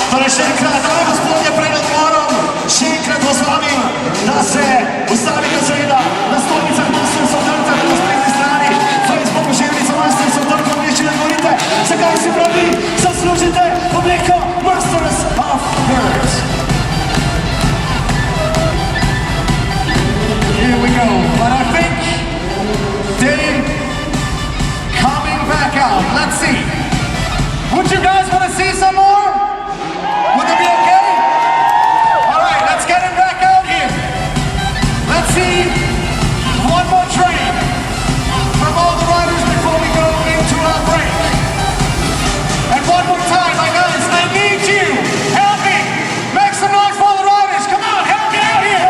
ktoré šekrát alebo spolne pred otvorom, šekrát ho zlavím, da se ustavite seveda na stolnicah Mastersov, danicah na spletni strani, Facebooku živnica Mastersov, toliko ešte negovorite, zakaj si pravi, zaslužite obleko Masters of Words. Here we go, but I think Dave coming back out. Let's see. Would you guys want to see some more? Would it be okay? All right, let's get him back out here. Let's see one more train from all the riders before we go into our break. And one more time, my guys, I need you. Help me. Make some noise for all the riders. Come on, help me out here.